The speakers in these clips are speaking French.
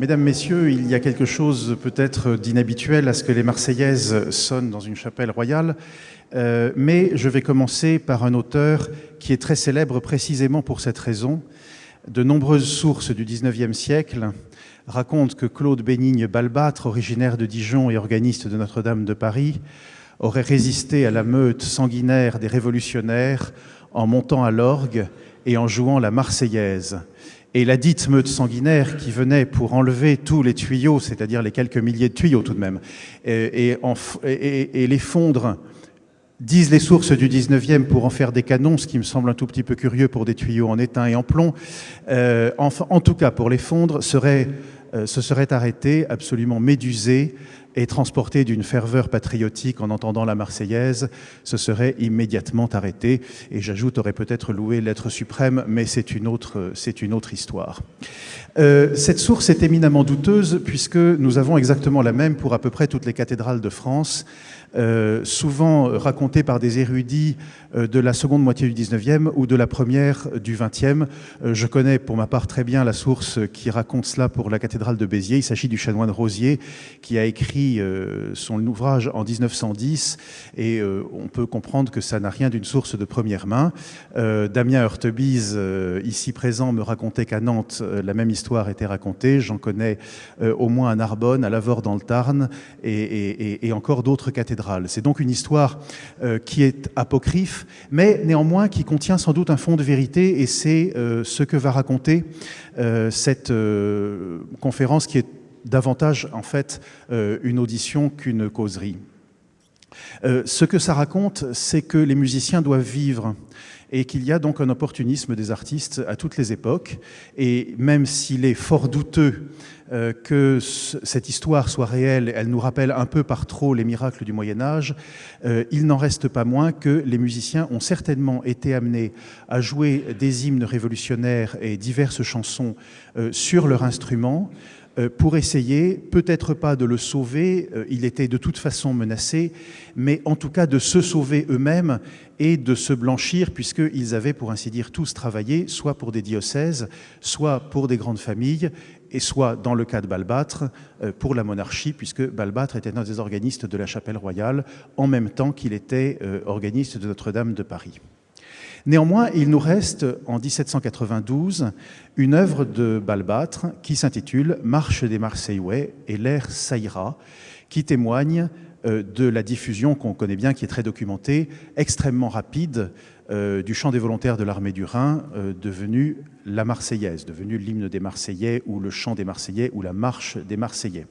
Mesdames, Messieurs, il y a quelque chose peut-être d'inhabituel à ce que les Marseillaises sonnent dans une chapelle royale, mais je vais commencer par un auteur qui est très célèbre précisément pour cette raison. De nombreuses sources du XIXe siècle racontent que Claude Bénigne Balbâtre, originaire de Dijon et organiste de Notre-Dame de Paris, aurait résisté à la meute sanguinaire des révolutionnaires en montant à l'orgue et en jouant la Marseillaise. Et la dite meute sanguinaire qui venait pour enlever tous les tuyaux, c'est-à-dire les quelques milliers de tuyaux tout de même, et les fondre, disent les sources du 19e, pour en faire des canons, ce qui me semble un tout petit peu curieux pour des tuyaux en étain et en plomb, en tout cas pour les fondre, se serait arrêté absolument médusé et transporté d'une ferveur patriotique en entendant la Marseillaise, se serait immédiatement arrêté. Et j'ajoute, aurait peut-être loué l'être suprême, mais c'est une autre histoire. Cette source est éminemment douteuse puisque nous avons exactement la même pour à peu près toutes les cathédrales de France, souvent racontée par des érudits de la seconde moitié du 19e ou de la première du 20e. Je connais pour ma part très bien la source qui raconte cela pour la cathédrale de Béziers. Il s'agit du chanoine Rosier qui a écrit son ouvrage en 1910 et on peut comprendre que ça n'a rien d'une source de première main. Damien Heurtebise, ici présent, me racontait qu'à Nantes, la même histoire était racontée. J'en connais au moins à Narbonne, à Lavore dans le Tarn et encore d'autres cathédrales. C'est donc une histoire qui est apocryphe, mais néanmoins qui contient sans doute un fond de vérité, et c'est ce que va raconter cette conférence qui est davantage en fait une audition qu'une causerie. Ce que ça raconte, c'est que les musiciens doivent vivre et qu'il y a donc un opportunisme des artistes à toutes les époques. Et même s'il est fort douteux que cette histoire soit réelle, elle nous rappelle un peu par trop les miracles du Moyen-Âge, il n'en reste pas moins que les musiciens ont certainement été amenés à jouer des hymnes révolutionnaires et diverses chansons sur leur instrument, pour essayer, peut-être pas de le sauver, il était de toute façon menacé, mais en tout cas de se sauver eux-mêmes et de se blanchir, puisqu'ils avaient, pour ainsi dire, tous travaillé, soit pour des diocèses, soit pour des grandes familles, et soit, dans le cas de Balbâtre, pour la monarchie, puisque Balbâtre était un des organistes de la Chapelle royale, en même temps qu'il était organiste de Notre-Dame de Paris. Néanmoins, il nous reste, en 1792, une œuvre de Balbâtre qui s'intitule « Marche des Marseillais et l'air ça ira », qui témoigne de la diffusion qu'on connaît bien, qui est très documentée, extrêmement rapide, du chant des volontaires de l'armée du Rhin, devenu la Marseillaise, devenu l'hymne des Marseillais ou le chant des Marseillais ou la marche des Marseillais.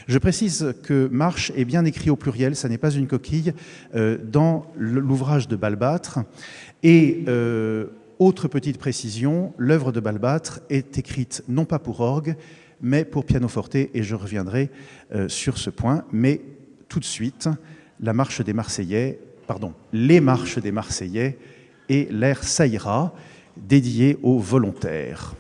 Je précise que marche est bien écrit au pluriel, ça n'est pas une coquille, dans l'ouvrage de Balbâtre. Et autre petite précision, l'œuvre de Balbâtre est écrite non pas pour orgue, mais pour pianoforte, et je reviendrai sur ce point. Mais tout de suite, les marches des Marseillais et l'air ça ira, dédié aux volontaires.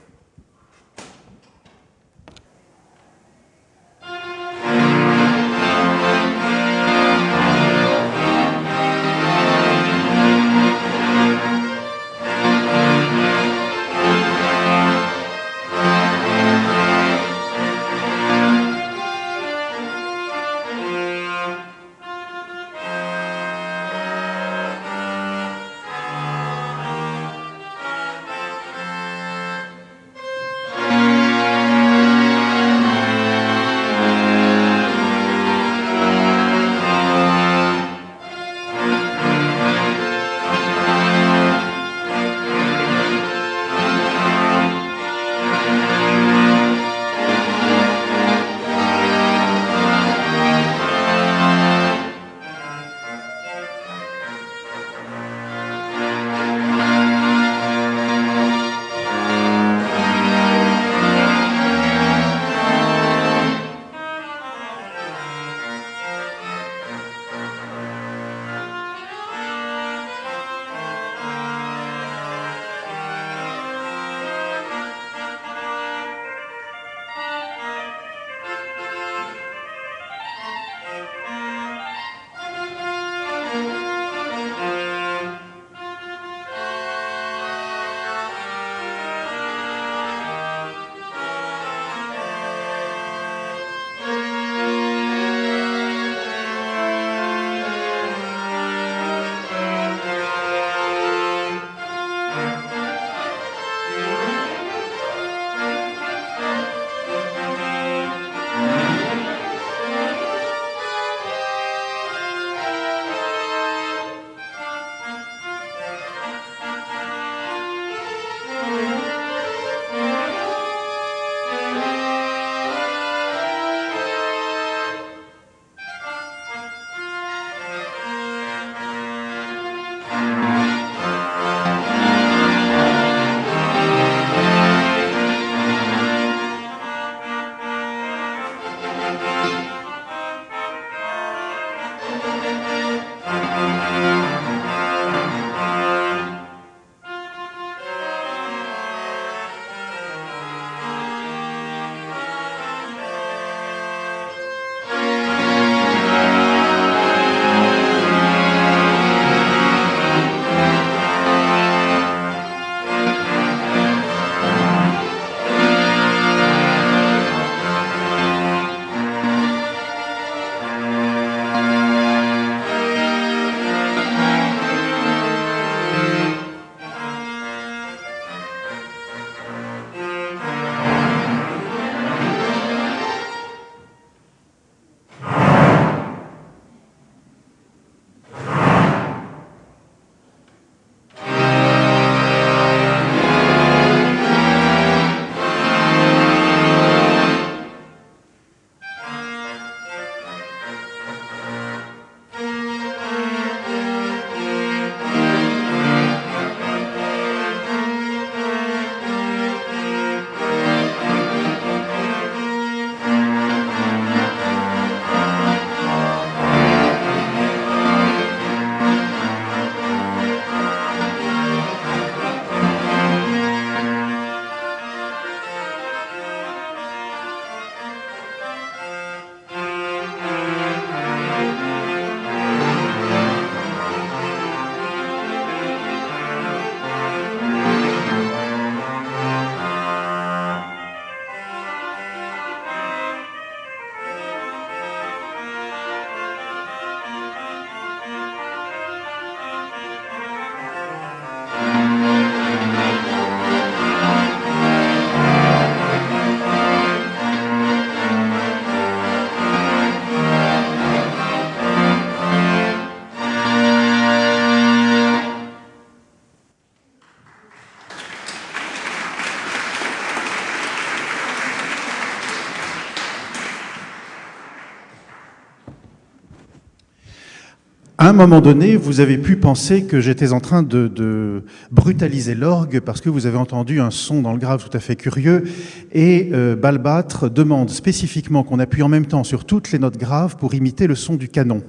À un moment donné, vous avez pu penser que j'étais en train de brutaliser l'orgue parce que vous avez entendu un son dans le grave tout à fait curieux et Balbâtre demande spécifiquement qu'on appuie en même temps sur toutes les notes graves pour imiter le son du canon.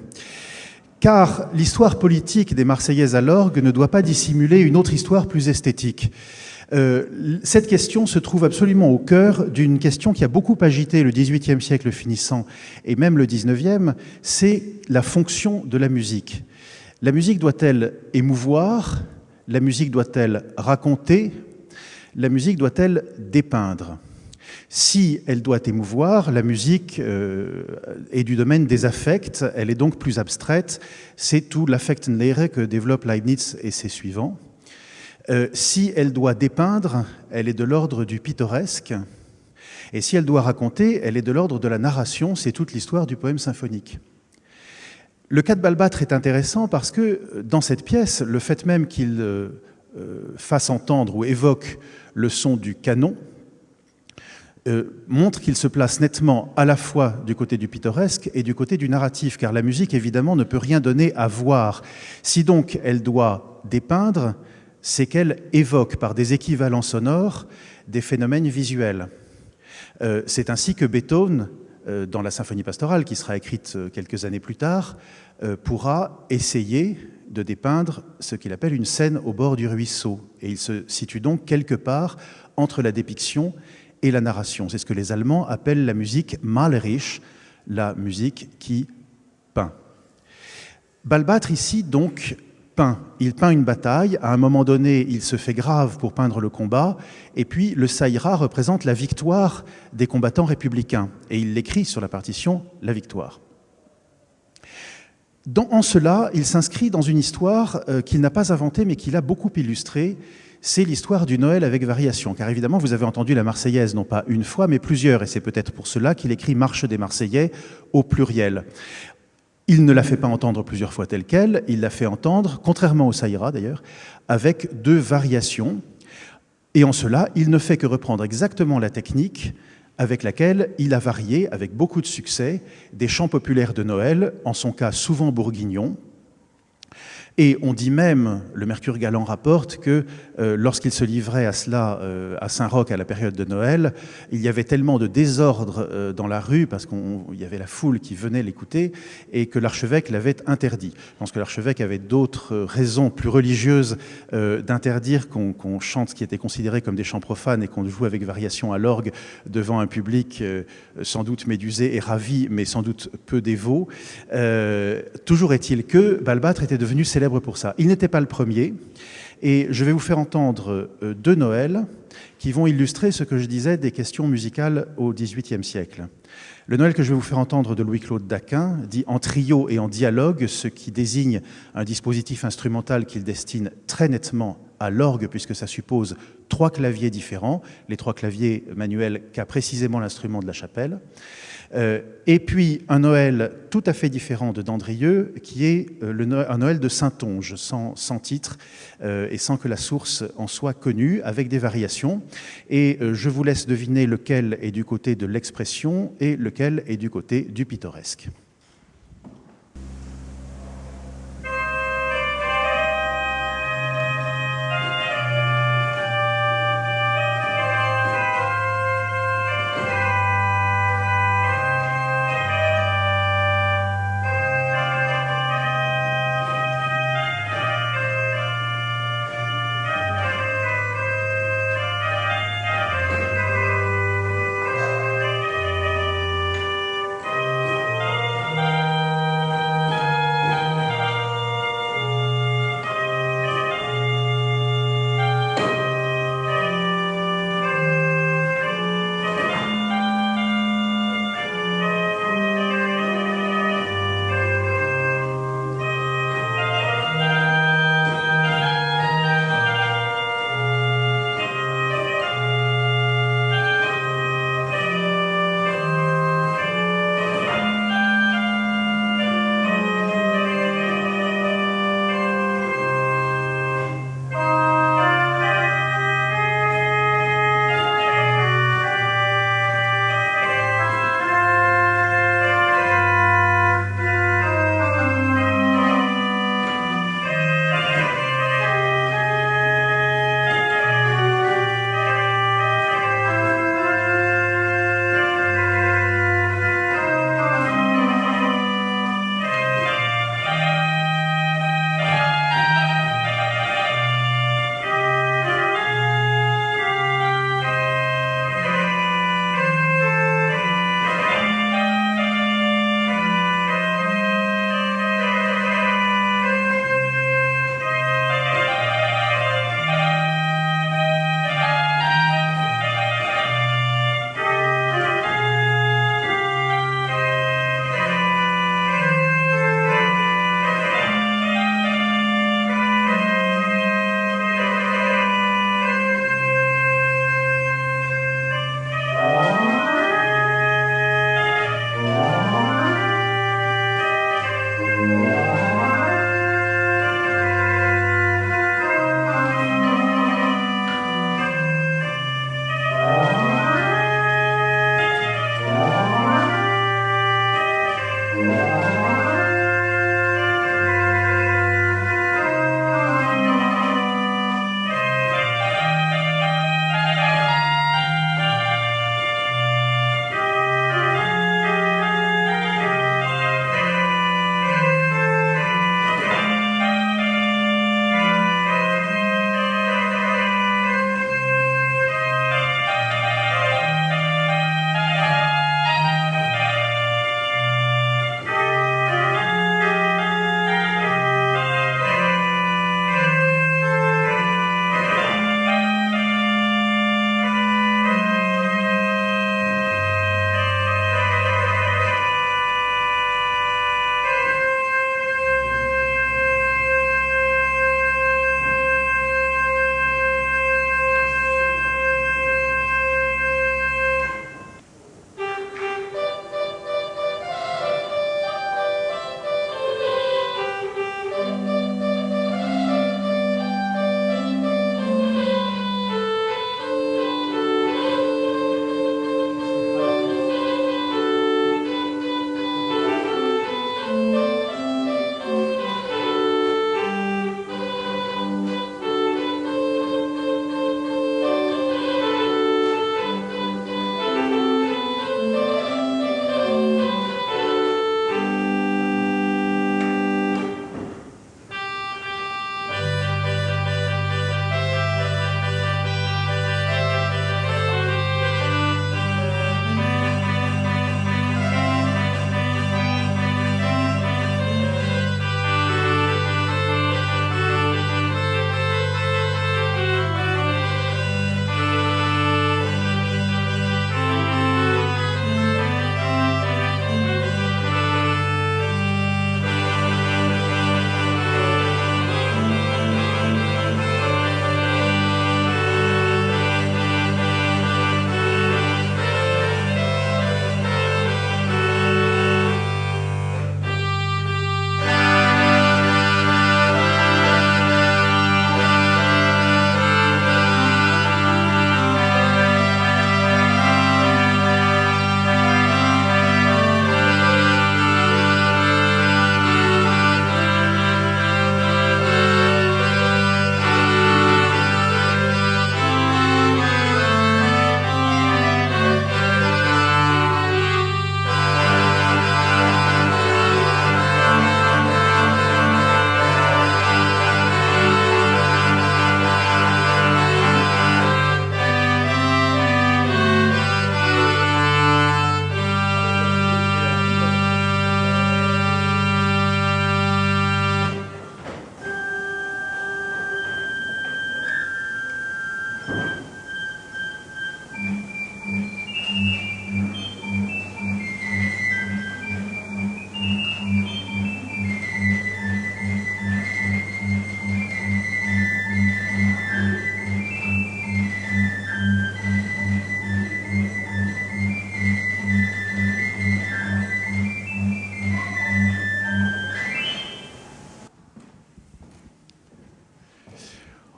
Car l'histoire politique des Marseillaises à l'orgue ne doit pas dissimuler une autre histoire plus esthétique. Cette question se trouve absolument au cœur d'une question qui a beaucoup agité le XVIIIe siècle finissant et même le XIXe, c'est la fonction de la musique. La musique doit-elle émouvoir? La musique doit-elle raconter? La musique doit-elle dépeindre? Si elle doit émouvoir, la musique est du domaine des affects, elle est donc plus abstraite, c'est tout l'Affektenlehre que développe Leibniz et ses suivants. Si elle doit dépeindre, elle est de l'ordre du pittoresque. Et si elle doit raconter, elle est de l'ordre de la narration, c'est toute l'histoire du poème symphonique. Le cas de Balbâtre est intéressant parce que dans cette pièce, le fait même qu'il fasse entendre ou évoque le son du canon montre qu'il se place nettement à la fois du côté du pittoresque et du côté du narratif, car la musique, évidemment, ne peut rien donner à voir. Si donc elle doit dépeindre, c'est qu'elle évoque par des équivalents sonores des phénomènes visuels. C'est ainsi que Beethoven, dans la symphonie pastorale, qui sera écrite quelques années plus tard, pourra essayer de dépeindre ce qu'il appelle une scène au bord du ruisseau. Et il se situe donc quelque part entre la dépiction et la narration. C'est ce que les Allemands appellent la musique malerisch, la musique qui peint. Balbâtre ici, donc, peint. Il peint une bataille, à un moment donné, il se fait grave pour peindre le combat, et puis le Saïra représente la victoire des combattants républicains, et il l'écrit sur la partition « La victoire ». En cela, il s'inscrit dans une histoire qu'il n'a pas inventée, mais qu'il a beaucoup illustrée, c'est l'histoire du Noël avec variation, car évidemment, vous avez entendu la Marseillaise, non pas une fois, mais plusieurs, et c'est peut-être pour cela qu'il écrit « Marche des Marseillais » au pluriel. Il ne la fait pas entendre plusieurs fois telle qu'elle, il la fait entendre, contrairement au Saïra d'ailleurs, avec 2 variations. Et en cela, il ne fait que reprendre exactement la technique avec laquelle il a varié, avec beaucoup de succès, des chants populaires de Noël, en son cas souvent bourguignons. Et on dit même, le Mercure Galant rapporte que lorsqu'il se livrait à cela à Saint-Roch à la période de Noël, il y avait tellement de désordre dans la rue, parce qu'il y avait la foule qui venait l'écouter, et que l'archevêque l'avait interdit. Je pense que l'archevêque avait d'autres raisons plus religieuses d'interdire qu'on chante ce qui était considéré comme des chants profanes et qu'on joue avec variation à l'orgue devant un public sans doute médusé et ravi, mais sans doute peu dévot. Toujours est-il que Balbâtre était devenu célèbre pour ça. Il n'était pas le premier, et je vais vous faire entendre 2 Noëls qui vont illustrer ce que je disais des questions musicales au XVIIIe siècle. Le Noël que je vais vous faire entendre de Louis-Claude Daquin dit en trio et en dialogue, ce qui désigne un dispositif instrumental qu'il destine très nettement à l'orgue, puisque ça suppose 3 claviers différents, les 3 claviers manuels qu'a précisément l'instrument de la chapelle. Et puis un Noël tout à fait différent de Dandrieux, qui est un Noël de Saintonge, sans titre et sans que la source en soit connue, avec des variations. Et je vous laisse deviner lequel est du côté de l'expression et lequel est du côté du pittoresque.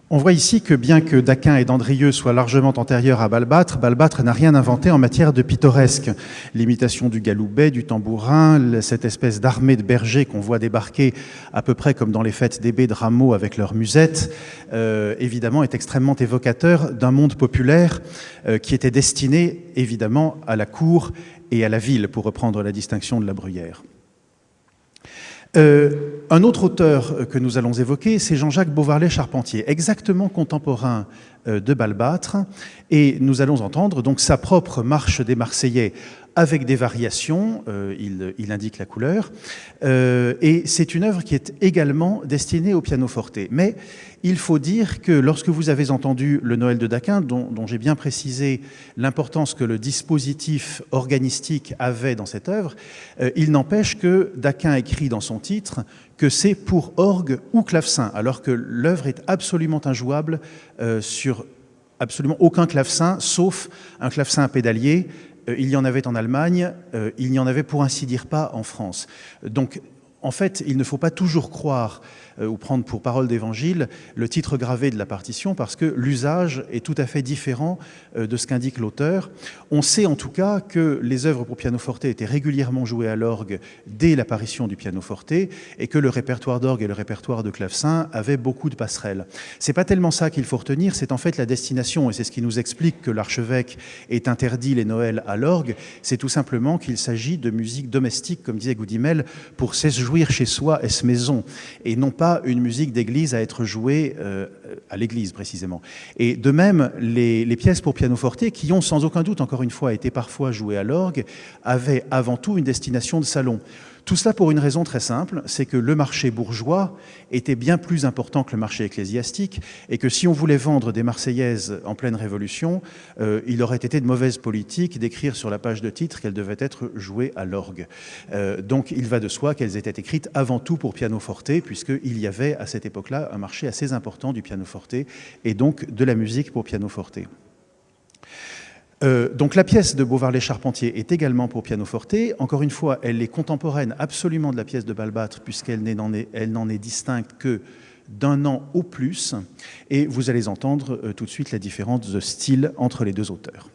On voit ici que bien que d'Aquin et d'Andrieux soient largement antérieurs à Balbâtre, Balbâtre n'a rien inventé en matière de pittoresque. L'imitation du galoubet, du tambourin, cette espèce d'armée de bergers qu'on voit débarquer à peu près comme dans les fêtes des baies de Rameau avec leurs musettes, évidemment est extrêmement évocateur d'un monde populaire qui était destiné évidemment à la cour et à la ville, pour reprendre la distinction de La Bruyère. Un autre auteur que nous allons évoquer, c'est Jean-Jacques Beauvarlais-Charpentier, exactement contemporain de Balbâtre, et nous allons entendre donc sa propre marche des Marseillais avec des variations, il indique la couleur, et c'est une œuvre qui est également destinée au pianoforte. Mais il faut dire que lorsque vous avez entendu le Noël de Daquin, dont j'ai bien précisé l'importance que le dispositif organistique avait dans cette œuvre, il n'empêche que Daquin écrit dans son titre que c'est pour orgue ou clavecin, alors que l'œuvre est absolument injouable sur absolument aucun clavecin, sauf un clavecin à pédalier. Il y en avait en Allemagne, il n'y en avait pour ainsi dire pas en France. Donc, en fait, il ne faut pas toujours croire ou prendre pour parole d'évangile le titre gravé de la partition, parce que l'usage est tout à fait différent de ce qu'indique l'auteur. On sait en tout cas que les œuvres pour pianoforte étaient régulièrement jouées à l'orgue dès l'apparition du pianoforte, et que le répertoire d'orgue et le répertoire de clavecin avaient beaucoup de passerelles. C'est pas tellement ça qu'il faut retenir, c'est en fait la destination, et c'est ce qui nous explique que l'archevêque ait interdit les Noëls à l'orgue. C'est tout simplement qu'il s'agit de musique domestique, comme disait Goudimel, pour s'esjouir chez soi et se maison, et non pas une musique d'église à être jouée à l'église précisément. Et de même, les pièces pour pianoforte, qui ont sans aucun doute, encore une fois, été parfois jouées à l'orgue, avaient avant tout une destination de salon. Tout cela pour une raison très simple, c'est que le marché bourgeois était bien plus important que le marché ecclésiastique, et que si on voulait vendre des Marseillaises en pleine Révolution, il aurait été de mauvaise politique d'écrire sur la page de titre qu'elles devaient être jouées à l'orgue. Donc il va de soi qu'elles étaient écrites avant tout pour pianoforte, puisqu'il y avait à cette époque-là un marché assez important du pianoforte, et donc de la musique pour pianoforte. Donc la pièce de Beauvarlais-Charpentier est également pour pianoforte. Encore une fois, elle est contemporaine absolument de la pièce de Balbâtre, puisqu'elle n'en est distincte que d'un an au plus. Et vous allez entendre tout de suite la différence de style entre les deux auteurs.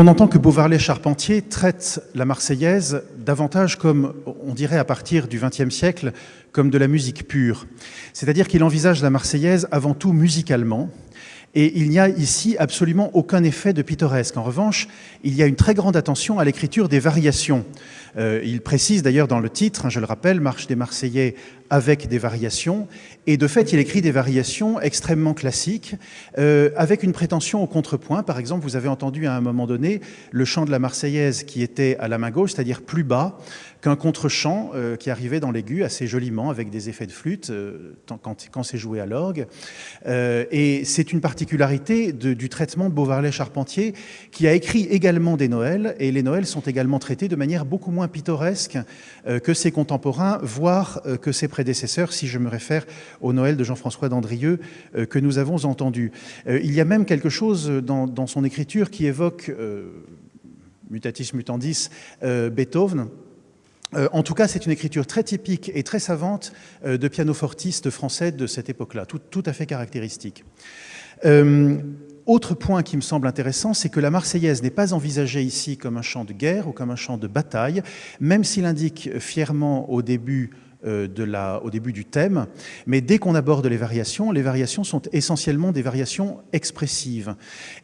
On entend que Beauvarlais-Charpentier traite la Marseillaise davantage comme, on dirait à partir du XXe siècle, comme de la musique pure. C'est-à-dire qu'il envisage la Marseillaise avant tout musicalement, et il n'y a ici absolument aucun effet de pittoresque. En revanche, il y a une très grande attention à l'écriture des variations. Il précise d'ailleurs dans le titre, je le rappelle, Marche des Marseillais avec des variations, et de fait il écrit des variations extrêmement classiques, avec une prétention au contrepoint. Par exemple, vous avez entendu à un moment donné le chant de la Marseillaise qui était à la main gauche, c'est-à-dire plus bas qu'un contre-chant qui arrivait dans l'aigu assez joliment avec des effets de flûte quand c'est joué à l'orgue. Et c'est une particularité du traitement de Beauvarlais-Charpentier, qui a écrit également des Noëls, et les Noëls sont également traités de manière beaucoup moins pittoresque que ses contemporains, voire que ses prédécesseurs, si je me réfère au Noël de Jean-François Dandrieux que nous avons entendu. Il y a même quelque chose dans son écriture qui évoque, mutatis mutandis, Beethoven. En tout cas, c'est une écriture très typique et très savante de pianofortiste français de cette époque-là, tout à fait caractéristique. Autre point qui me semble intéressant, c'est que la Marseillaise n'est pas envisagée ici comme un chant de guerre ou comme un chant de bataille, même s'il indique fièrement au début du thème, mais dès qu'on aborde les variations sont essentiellement des variations expressives.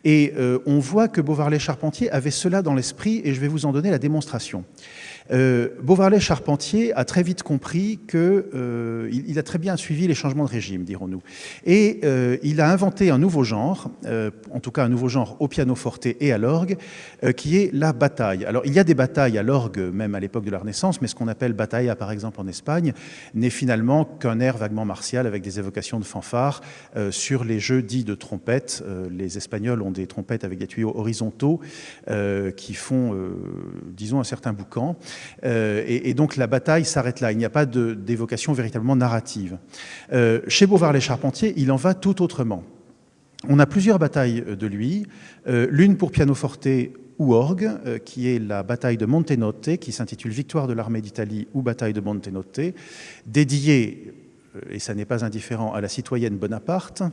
Et on voit que Beauvarlais-Charpentier avait cela dans l'esprit, et je vais vous en donner la démonstration. Beauvarlais-Charpentier a très vite compris qu'il a très bien suivi les changements de régime, dirons-nous. Et il a inventé un nouveau genre, en tout cas un nouveau genre au pianoforte et à l'orgue, qui est la bataille. Alors il y a des batailles à l'orgue, même à l'époque de la Renaissance, mais ce qu'on appelle bataille, par exemple en Espagne, n'est finalement qu'un air vaguement martial avec des évocations de fanfares sur les jeux dits de trompettes. Les Espagnols ont des trompettes avec des tuyaux horizontaux qui font, disons, un certain boucan. Et donc la bataille s'arrête là. Il n'y a pas d'évocation véritablement narrative. Chez Beauvarlais-Charpentier, il en va tout autrement. On a plusieurs batailles de lui, l'une pour pianoforte ou orgue, qui est la bataille de Montenotte, qui s'intitule Victoire de l'armée d'Italie ou bataille de Montenotte, dédiée, et ça n'est pas indifférent, à la citoyenne Bonaparte.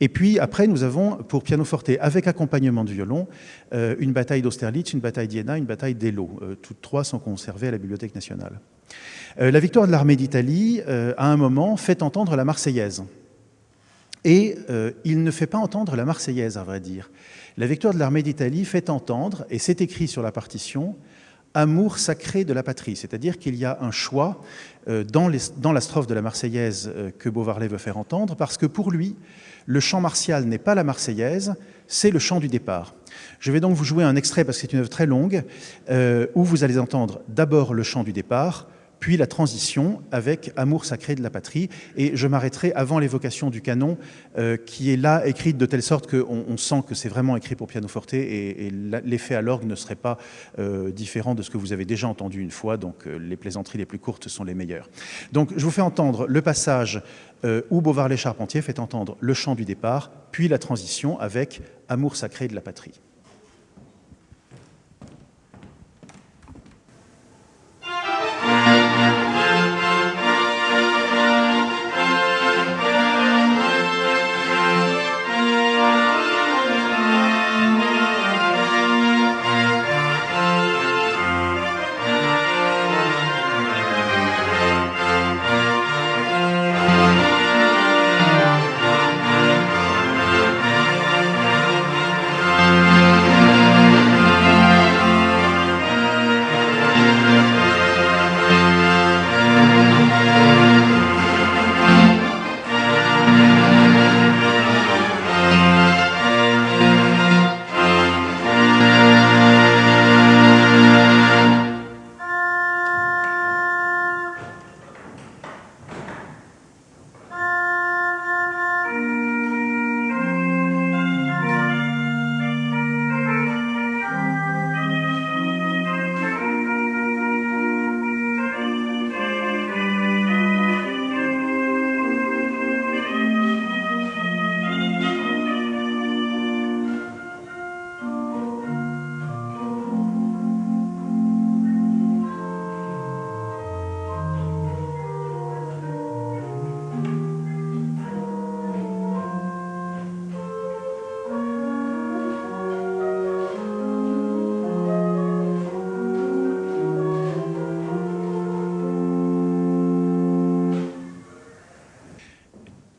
Et puis après, nous avons pour pianoforte avec accompagnement de violon une bataille d'Austerlitz, une bataille d'Iéna, une bataille d'Eylau. Toutes trois sont conservées à la Bibliothèque nationale. La victoire de l'armée d'Italie, à un moment, fait entendre la Marseillaise. Et il ne fait pas entendre la Marseillaise, à vrai dire. La victoire de l'armée d'Italie fait entendre, et c'est écrit sur la partition, amour sacré de la patrie, c'est-à-dire qu'il y a un choix dans la strophe de la Marseillaise que Beauvarlais veut faire entendre, parce que pour lui, le chant martial n'est pas la Marseillaise, c'est le chant du départ. Je vais donc vous jouer un extrait, parce que c'est une œuvre très longue, où vous allez entendre d'abord le chant du départ, puis la transition avec Amour sacré de la patrie. Et je m'arrêterai avant l'évocation du canon, qui est là écrite de telle sorte qu'on sent que c'est vraiment écrit pour pianoforte, et l'effet à l'orgue ne serait pas différent de ce que vous avez déjà entendu une fois, donc les plaisanteries les plus courtes sont les meilleures. Donc je vous fais entendre le passage où Beauvarlais-Charpentier fait entendre le chant du départ, puis la transition avec Amour sacré de la patrie.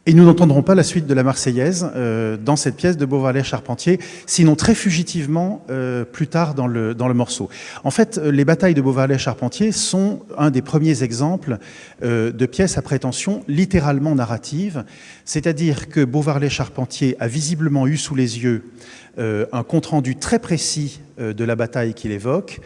Et nous n'entendrons pas la suite de la Marseillaise dans cette pièce de Beauvarlais-Charpentier, sinon très fugitivement plus tard dans le morceau. En fait, les batailles de Beauvarlais-Charpentier sont un des premiers exemples de pièces à prétention littéralement narrative, c'est-à-dire que Beauvarlais-Charpentier a visiblement eu sous les yeux un compte-rendu très précis de la bataille qu'il évoque,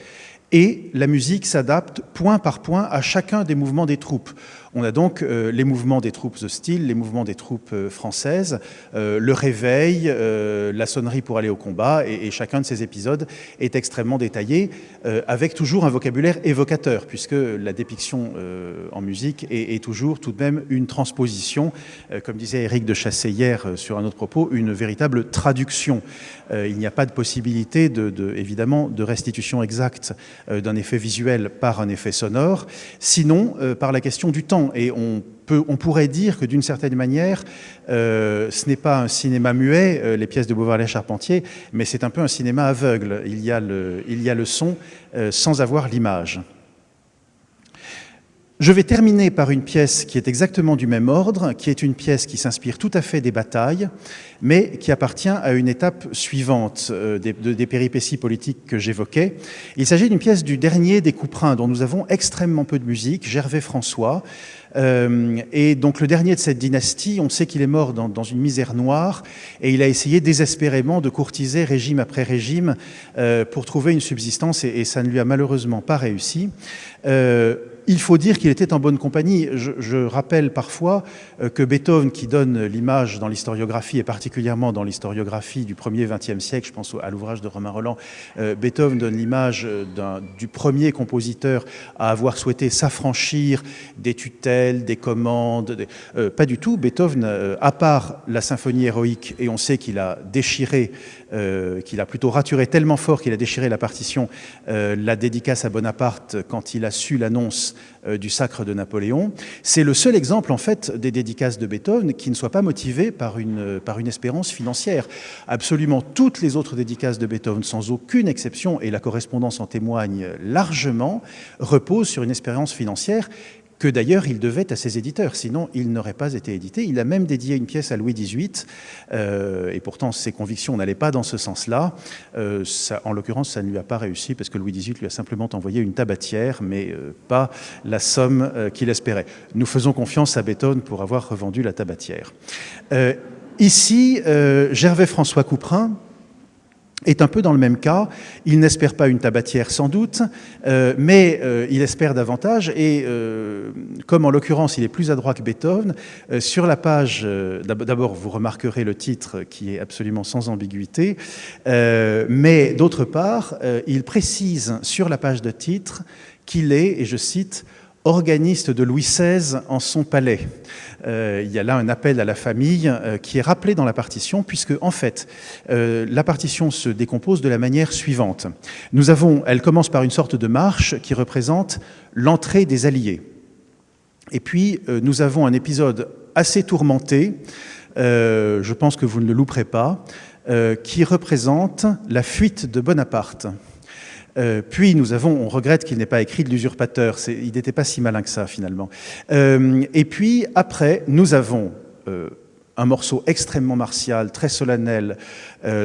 et la musique s'adapte point par point à chacun des mouvements des troupes. On a donc les mouvements des troupes hostiles, les mouvements des troupes françaises, le réveil, la sonnerie pour aller au combat, et chacun de ces épisodes est extrêmement détaillé, avec toujours un vocabulaire évocateur, puisque la dépiction en musique est toujours tout de même une transposition, comme disait Éric de Chassé hier sur un autre propos, une véritable traduction. Il n'y a pas de possibilité, évidemment, de restitution exacte d'un effet visuel par un effet sonore, sinon par la question du temps. Et on pourrait dire que d'une certaine manière, ce n'est pas un cinéma muet, les pièces de Beauvarlais-Charpentier, mais c'est un peu un cinéma aveugle. Il y a le son sans avoir l'image. Je vais terminer par une pièce qui est exactement du même ordre, qui est une pièce qui s'inspire tout à fait des batailles, mais qui appartient à une étape suivante des péripéties politiques que j'évoquais. Il s'agit d'une pièce du dernier des Couperins, dont nous avons extrêmement peu de musique, Gervais François. Et donc le dernier de cette dynastie, on sait qu'il est mort dans une misère noire, et il a essayé désespérément de courtiser régime après régime pour trouver une subsistance, et ça ne lui a malheureusement pas réussi. Il faut dire qu'il était en bonne compagnie. Je rappelle parfois que Beethoven, qui donne l'image dans l'historiographie, et particulièrement dans l'historiographie du 1er XXe siècle, je pense à l'ouvrage de Romain Rolland, Beethoven donne l'image du premier compositeur à avoir souhaité s'affranchir des tutelles, des commandes. Pas du tout. Beethoven, à part la symphonie héroïque, et on sait qu'il a déchiré, qu'il a plutôt raturé tellement fort qu'il a déchiré la partition, la dédicace à Bonaparte quand il a su l'annonce du sacre de Napoléon. C'est le seul exemple, en fait, des dédicaces de Beethoven qui ne soit pas motivé par une espérance financière. Absolument toutes les autres dédicaces de Beethoven, sans aucune exception, et la correspondance en témoigne largement, reposent sur une espérance financière que d'ailleurs il devait à ses éditeurs, sinon il n'aurait pas été édité. Il a même dédié une pièce à Louis XVIII, et pourtant ses convictions n'allaient pas dans ce sens-là. En l'occurrence, ça ne lui a pas réussi, parce que Louis XVIII lui a simplement envoyé une tabatière, mais pas la somme qu'il espérait. Nous faisons confiance à Beethoven pour avoir revendu la tabatière. Ici, Gervais François Couperin est un peu dans le même cas. Il n'espère pas une tabatière sans doute, mais il espère davantage, et comme en l'occurrence il est plus adroit que Beethoven, sur la page, d'abord vous remarquerez le titre qui est absolument sans ambiguïté, mais d'autre part il précise sur la page de titre qu'il est, et je cite, organiste de Louis XVI en son palais. Il y a là un appel à la famille qui est rappelé dans la partition, puisque en fait la partition se décompose de la manière suivante. Elle commence par une sorte de marche qui représente l'entrée des Alliés. Et puis nous avons un épisode assez tourmenté, je pense que vous ne le louperez pas, qui représente la fuite de Bonaparte. Puis on regrette qu'il n'ait pas écrit de l'usurpateur, il n'était pas si malin que ça finalement. Et puis après, nous avons un morceau extrêmement martial, très solennel,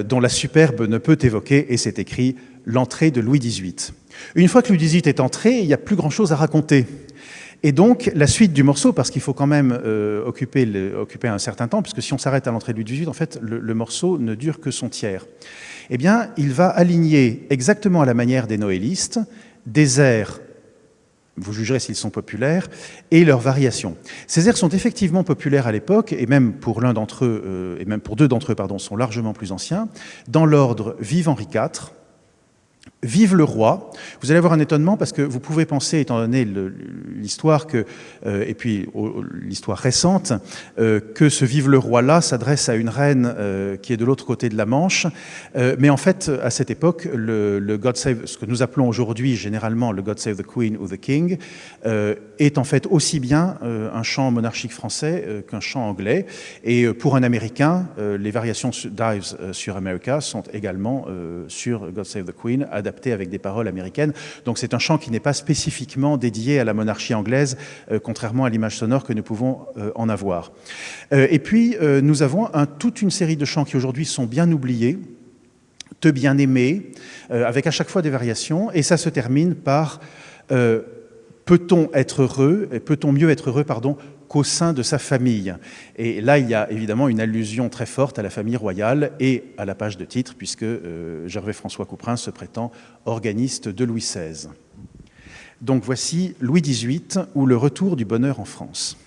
dont la superbe ne peut évoquer, et c'est écrit « L'entrée de Louis XVIII ». Une fois que Louis XVIII est entré, il n'y a plus grand-chose à raconter. Et donc, la suite du morceau, parce qu'il faut quand même occuper un certain temps, puisque si on s'arrête à l'entrée de Louis XVIII, en fait, le morceau ne dure que son tiers. Eh bien, il va aligner exactement à la manière des noëlistes des airs, vous jugerez s'ils sont populaires, et leurs variations. Ces airs sont effectivement populaires à l'époque, et même pour l'un d'entre eux, et même pour deux d'entre eux, pardon, sont largement plus anciens, dans l'ordre Vive Henri IV, Vive le roi. Vous allez avoir un étonnement parce que vous pouvez penser, étant donné l'histoire et puis l'histoire récente, que ce Vive le roi-là s'adresse à une reine qui est de l'autre côté de la Manche. Mais en fait, à cette époque, le God Save, ce que nous appelons aujourd'hui généralement le God Save the Queen ou the King, est en fait aussi bien un chant monarchique français qu'un chant anglais. Et pour un Américain, les variations d'Ives sur America sont également sur God Save the Queen, adaptées avec des paroles américaines africaine. Donc c'est un chant qui n'est pas spécifiquement dédié à la monarchie anglaise, contrairement à l'image sonore que nous pouvons en avoir. Et puis nous avons toute une série de chants qui aujourd'hui sont bien oubliés, Te bien aimer, avec à chaque fois des variations, et ça se termine par peut-on mieux être heureux, qu'au sein de sa famille. Et là, il y a évidemment une allusion très forte à la famille royale et à la page de titre, puisque Gervais-François Couperin se prétend organiste de Louis XVI. Donc voici Louis XVIII ou le retour du bonheur en France.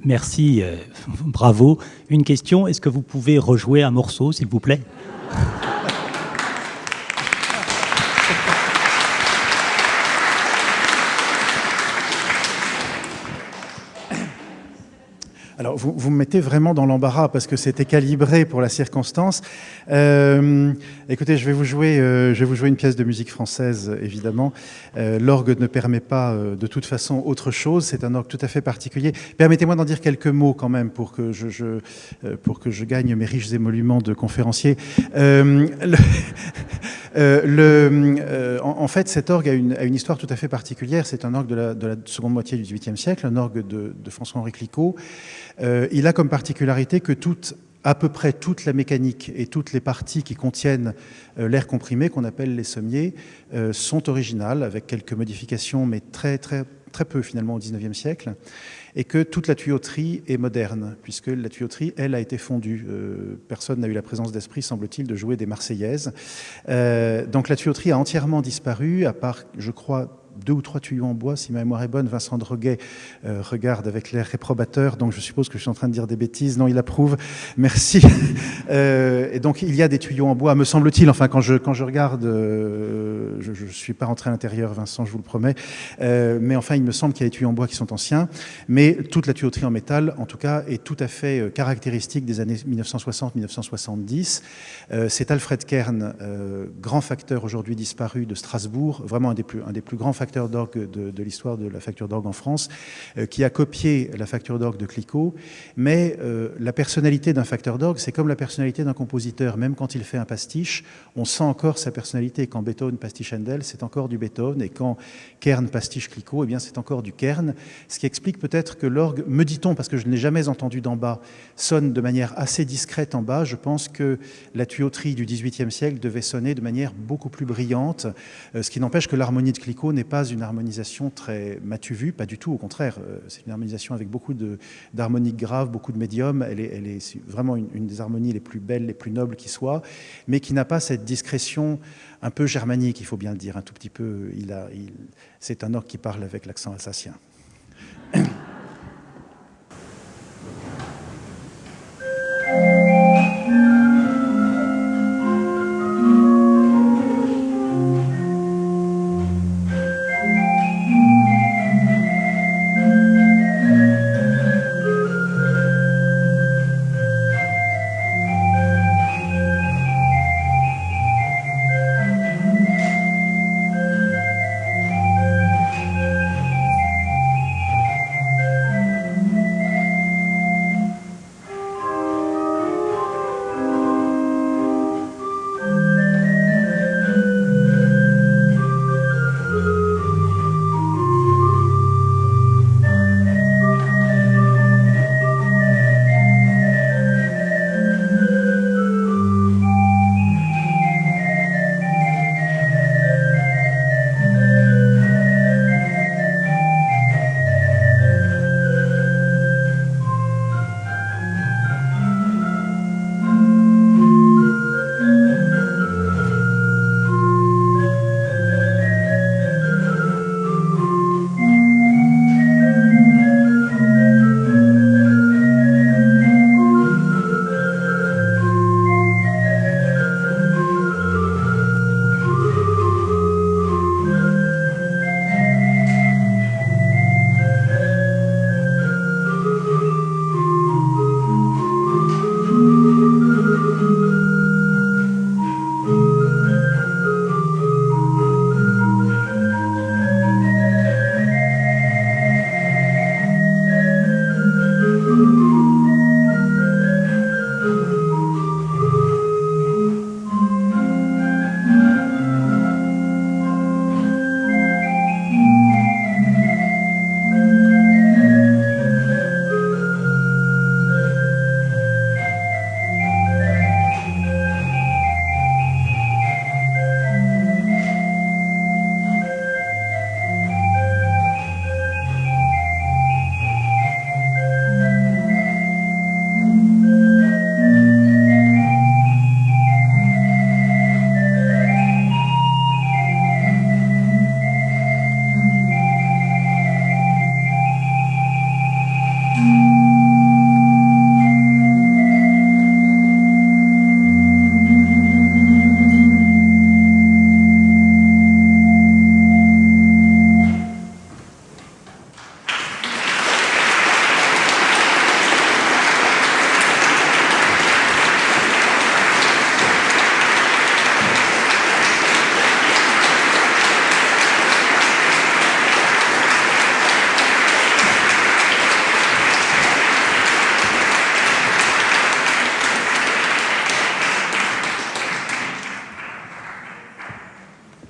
Merci, bravo. Une question, est-ce que vous pouvez rejouer un morceau, s'il vous plaît ? Alors, vous me mettez vraiment dans l'embarras parce que c'était calibré pour la circonstance. Écoutez, je vais vous jouer une pièce de musique française, évidemment. L'orgue ne permet pas, de toute façon, autre chose. C'est un orgue tout à fait particulier. Permettez-moi d'en dire quelques mots quand même pour que je gagne mes riches émoluments de conférencier. En fait, cet orgue a une histoire tout à fait particulière. C'est un orgue de la seconde moitié du XVIIIe siècle, un orgue de François-Henri Clicquot. Il a comme particularité que à peu près toute la mécanique et toutes les parties qui contiennent l'air comprimé, qu'on appelle les sommiers, sont originales, avec quelques modifications, mais très, très, très peu finalement au XIXe siècle, et que toute la tuyauterie est moderne, puisque la tuyauterie, elle, a été fondue. Personne n'a eu la présence d'esprit, semble-t-il, de jouer des Marseillaises. Donc la tuyauterie a entièrement disparu, à part, je crois, 2 ou 3 tuyaux en bois, si ma mémoire est bonne. Vincent Droguet regarde avec l'air réprobateur, donc je suppose que je suis en train de dire des bêtises. Non, il approuve. Merci. Et donc il y a des tuyaux en bois, me semble-t-il. Enfin, quand je regarde, je suis pas rentré à l'intérieur, Vincent, je vous le promets. Mais enfin, il me semble qu'il y a des tuyaux en bois qui sont anciens. Mais toute la tuyauterie en métal, en tout cas, est tout à fait caractéristique des années 1960-1970. C'est Alfred Kern, grand facteur aujourd'hui disparu de Strasbourg, vraiment un des plus grands facteurs d'orgue de l'histoire de la facture d'orgue en France, qui a copié la facture d'orgue de Clicquot. Mais la personnalité d'un facteur d'orgue, c'est comme la personnalité d'un compositeur. Même quand il fait un pastiche, on sent encore sa personnalité. Quand Beethoven pastiche Handel, c'est encore du Beethoven. Et quand Kern pastiche Clicquot, eh bien, c'est encore du Kern. Ce qui explique peut-être que l'orgue, me dit-on, parce que je ne l'ai jamais entendu d'en bas, sonne de manière assez discrète en bas. Je pense que la tuyauterie du XVIIIe siècle devait sonner de manière beaucoup plus brillante, ce qui n'empêche que l'harmonie de Clicquot n'est pas une harmonisation très matu vue, pas du tout, au contraire. C'est une harmonisation avec beaucoup d'harmoniques graves, beaucoup de médiums. Elle est vraiment une des harmonies les plus belles, les plus nobles qui soient, mais qui n'a pas cette discrétion un peu germanique, il faut bien le dire, un tout petit peu. C'est un orgue qui parle avec l'accent alsacien.